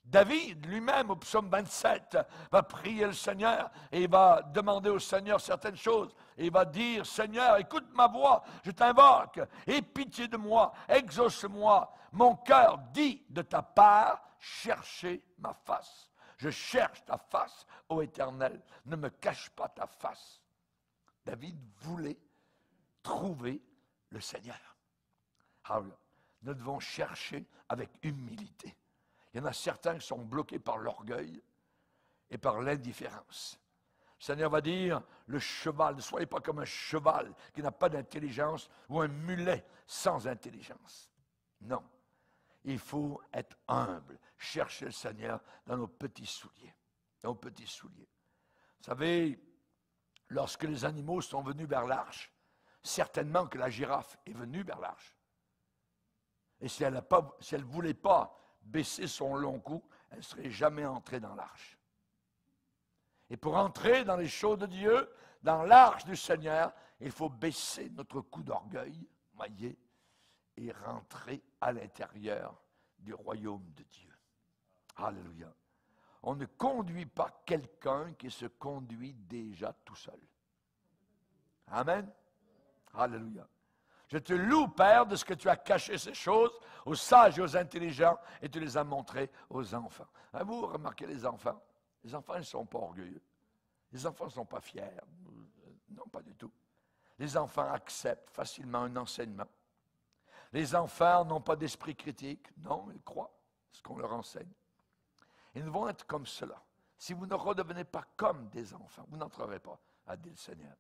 David lui-même, au psaume 27, va prier le Seigneur et il va demander au Seigneur certaines choses. Et il va dire, Seigneur, écoute ma voix, je t'invoque, aie pitié de moi, exauce-moi. Mon cœur dit de ta part, cherchez ma face. Je cherche ta face, ô Éternel, ne me cache pas ta face. David voulait trouver le Seigneur. Alors, nous devons chercher avec humilité. Il y en a certains qui sont bloqués par l'orgueil et par l'indifférence. Le Seigneur va dire, le cheval, ne soyez pas comme un cheval qui n'a pas d'intelligence ou un mulet sans intelligence. Non, il faut être humble, chercher le Seigneur dans nos petits souliers. Dans nos petits souliers. Vous savez, lorsque les animaux sont venus vers l'arche, certainement que la girafe est venue vers l'arche. Et si elle ne voulait pas baisser son long cou, elle ne serait jamais entrée dans l'arche. Et pour entrer dans les choses de Dieu, dans l'arche du Seigneur, il faut baisser notre cou d'orgueil, voyez, et rentrer à l'intérieur du royaume de Dieu. Alléluia. On ne conduit pas quelqu'un qui se conduit déjà tout seul. Amen. Alléluia. Je te loue, Père, de ce que tu as caché ces choses aux sages et aux intelligents et tu les as montrées aux enfants. Vous remarquez les enfants? Les enfants ne sont pas orgueilleux. Les enfants ne sont pas fiers. Non, pas du tout. Les enfants acceptent facilement un enseignement. Les enfants n'ont pas d'esprit critique. Non, ils croient ce qu'on leur enseigne. Et nous devons être comme cela. Si vous ne redevenez pas comme des enfants, vous n'entrerez pas, a dit le Seigneur.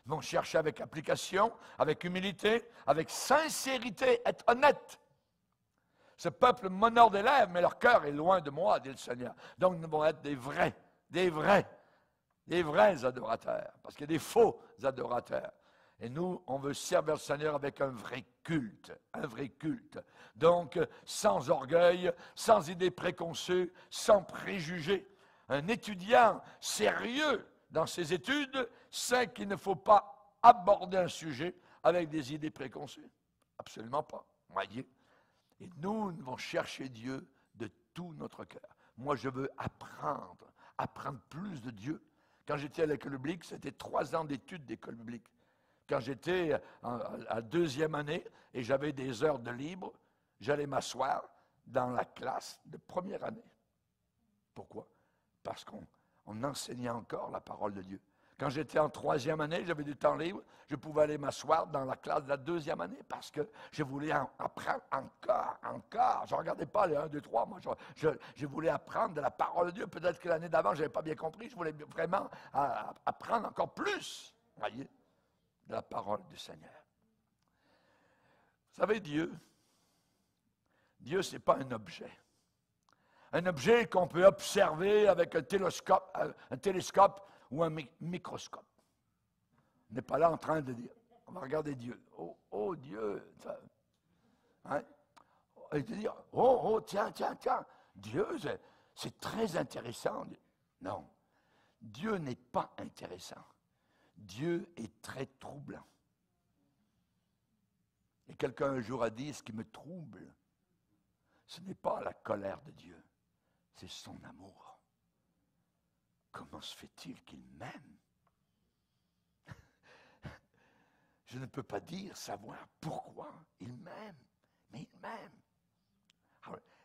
Nous devons chercher avec application, avec humilité, avec sincérité, être honnête. Ce peuple m'honore des lèvres, mais leur cœur est loin de moi, dit le Seigneur. Donc nous devons être des vrais adorateurs, parce qu'il y a des faux adorateurs. Et nous, on veut servir le Seigneur avec un vrai culte, Donc, sans orgueil, sans idées préconçues, sans préjugés. Un étudiant sérieux dans ses études sait qu'il ne faut pas aborder un sujet avec des idées préconçues. Absolument pas. Voyez. Et nous devons chercher Dieu de tout notre cœur. Moi, je veux apprendre plus de Dieu. Quand j'étais à l'école biblique, c'était 3 ans d'études d'école biblique. Quand j'étais à 2e année et j'avais des heures de libre, j'allais m'asseoir dans la classe de 1re année. Pourquoi? Parce qu'on enseignait encore la parole de Dieu. Quand j'étais en 3e année, j'avais du temps libre, je pouvais aller m'asseoir dans la classe de la 2e année parce que je voulais apprendre encore. Je ne regardais pas les 1, 2, 3. Moi, je voulais apprendre de la parole de Dieu. Peut-être que l'année d'avant, je n'avais pas bien compris. Je voulais vraiment apprendre encore plus. Voyez? De la parole du Seigneur. Vous savez, Dieu, ce n'est pas un objet. Un objet qu'on peut observer avec un télescope ou un microscope. On n'est pas là en train de dire, on va regarder Dieu. Oh Dieu. Hein? Et de dire, tiens. Dieu, c'est très intéressant. Non, Dieu n'est pas intéressant. Dieu est très troublant. Et quelqu'un un jour a dit, ce qui me trouble, ce n'est pas la colère de Dieu, c'est son amour. Comment se fait-il qu'il m'aime? Je ne peux pas savoir pourquoi il m'aime, mais il m'aime.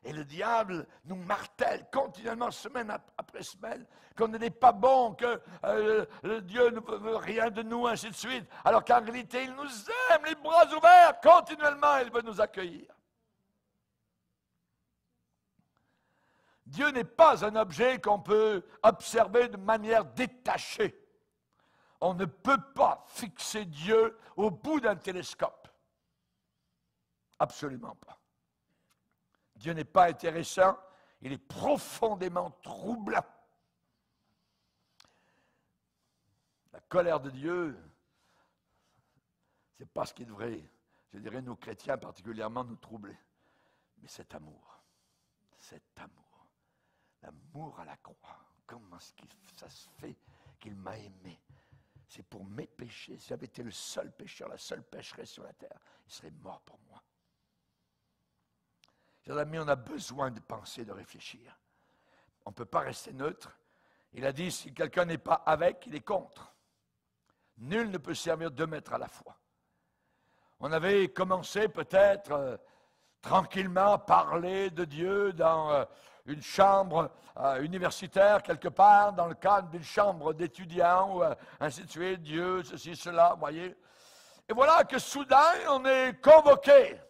Et le diable nous martèle continuellement, semaine après semaine, qu'on n'est pas bon, que Dieu ne veut rien de nous, ainsi de suite. Alors qu'en réalité, il nous aime, les bras ouverts, continuellement, il veut nous accueillir. Dieu n'est pas un objet qu'on peut observer de manière détachée. On ne peut pas fixer Dieu au bout d'un télescope. Absolument pas. Dieu n'est pas intéressant, il est profondément troublant. La colère de Dieu, c'est pas ce qui devrait, je dirais, nous chrétiens particulièrement nous troubler. Mais cet amour, l'amour à la croix, comment ça se fait qu'il m'a aimé? C'est pour mes péchés. Si j'avais été le seul pécheur, la seule pécheresse sur la terre, il serait mort pour moi. Chers amis, on a besoin de penser, de réfléchir. On ne peut pas rester neutre. Il a dit, si quelqu'un n'est pas avec, il est contre. Nul ne peut servir 2 maîtres à la fois. On avait commencé peut-être tranquillement à parler de Dieu dans une chambre universitaire quelque part, dans le cadre d'une chambre d'étudiants, ou ainsi de suite, Dieu, ceci, cela, vous voyez. Et voilà que soudain, on est convoqué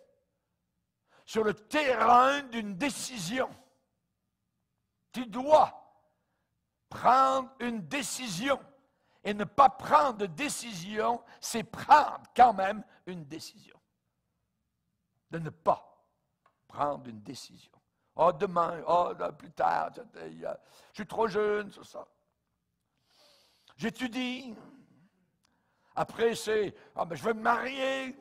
sur le terrain d'une décision. Tu dois prendre une décision. Et ne pas prendre de décision, c'est prendre quand même une décision. De ne pas prendre une décision. Oh, demain, plus tard, je suis trop jeune, c'est ça. J'étudie. Après, c'est, je vais me marier.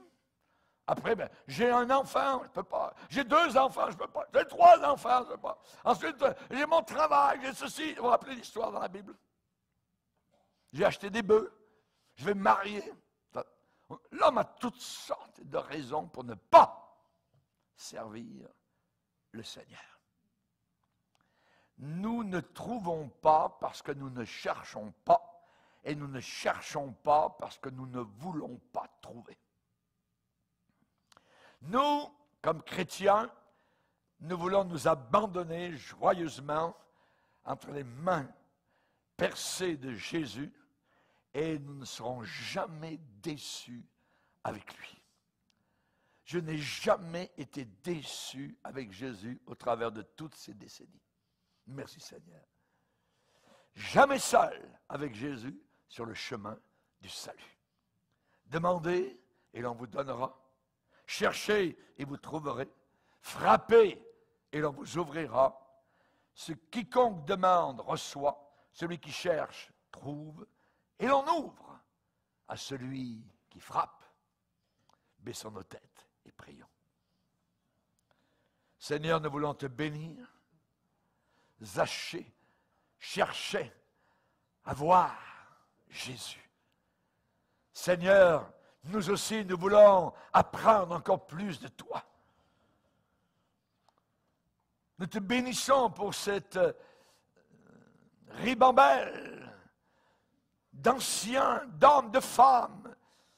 Après, j'ai un enfant, je ne peux pas. J'ai 2 enfants, je ne peux pas. J'ai 3 enfants, je ne peux pas. Ensuite, j'ai mon travail, j'ai ceci. Vous vous rappelez l'histoire dans la Bible? J'ai acheté des bœufs, je vais me marier. L'homme a toutes sortes de raisons pour ne pas servir le Seigneur. Nous ne trouvons pas parce que nous ne cherchons pas, et nous ne cherchons pas parce que nous ne voulons pas trouver. Nous, comme chrétiens, nous voulons nous abandonner joyeusement entre les mains percées de Jésus et nous ne serons jamais déçus avec lui. Je n'ai jamais été déçu avec Jésus au travers de toutes ces décennies. Merci Seigneur. Jamais seul avec Jésus sur le chemin du salut. Demandez et l'on vous donnera. Cherchez et vous trouverez. Frappez et l'on vous ouvrira. Quiconque demande reçoit. Celui qui cherche trouve. Et l'on ouvre à celui qui frappe. Baissons nos têtes et prions. Seigneur, nous voulons te bénir. Zaché, cherchez à voir Jésus. Seigneur, nous aussi, nous voulons apprendre encore plus de toi. Nous te bénissons pour cette ribambelle d'anciens, d'hommes, de femmes,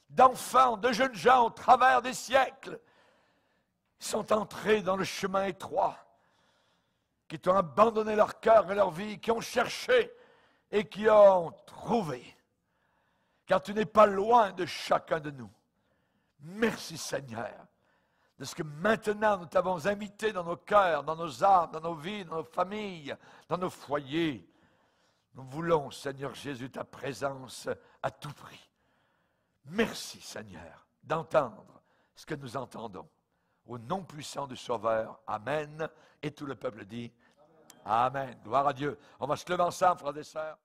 d'enfants, de jeunes gens au travers des siècles, qui sont entrés dans le chemin étroit, qui t'ont abandonné leur cœur et leur vie, qui ont cherché et qui ont trouvé. Car tu n'es pas loin de chacun de nous. Merci Seigneur, de ce que maintenant nous t'avons invité dans nos cœurs, dans nos âmes, dans nos vies, dans nos familles, dans nos foyers. Nous voulons, Seigneur Jésus, ta présence à tout prix. Merci Seigneur d'entendre ce que nous entendons. Au nom puissant du Sauveur, Amen. Et tout le peuple dit Amen. Gloire à Dieu. On va se lever ensemble, frères et sœurs.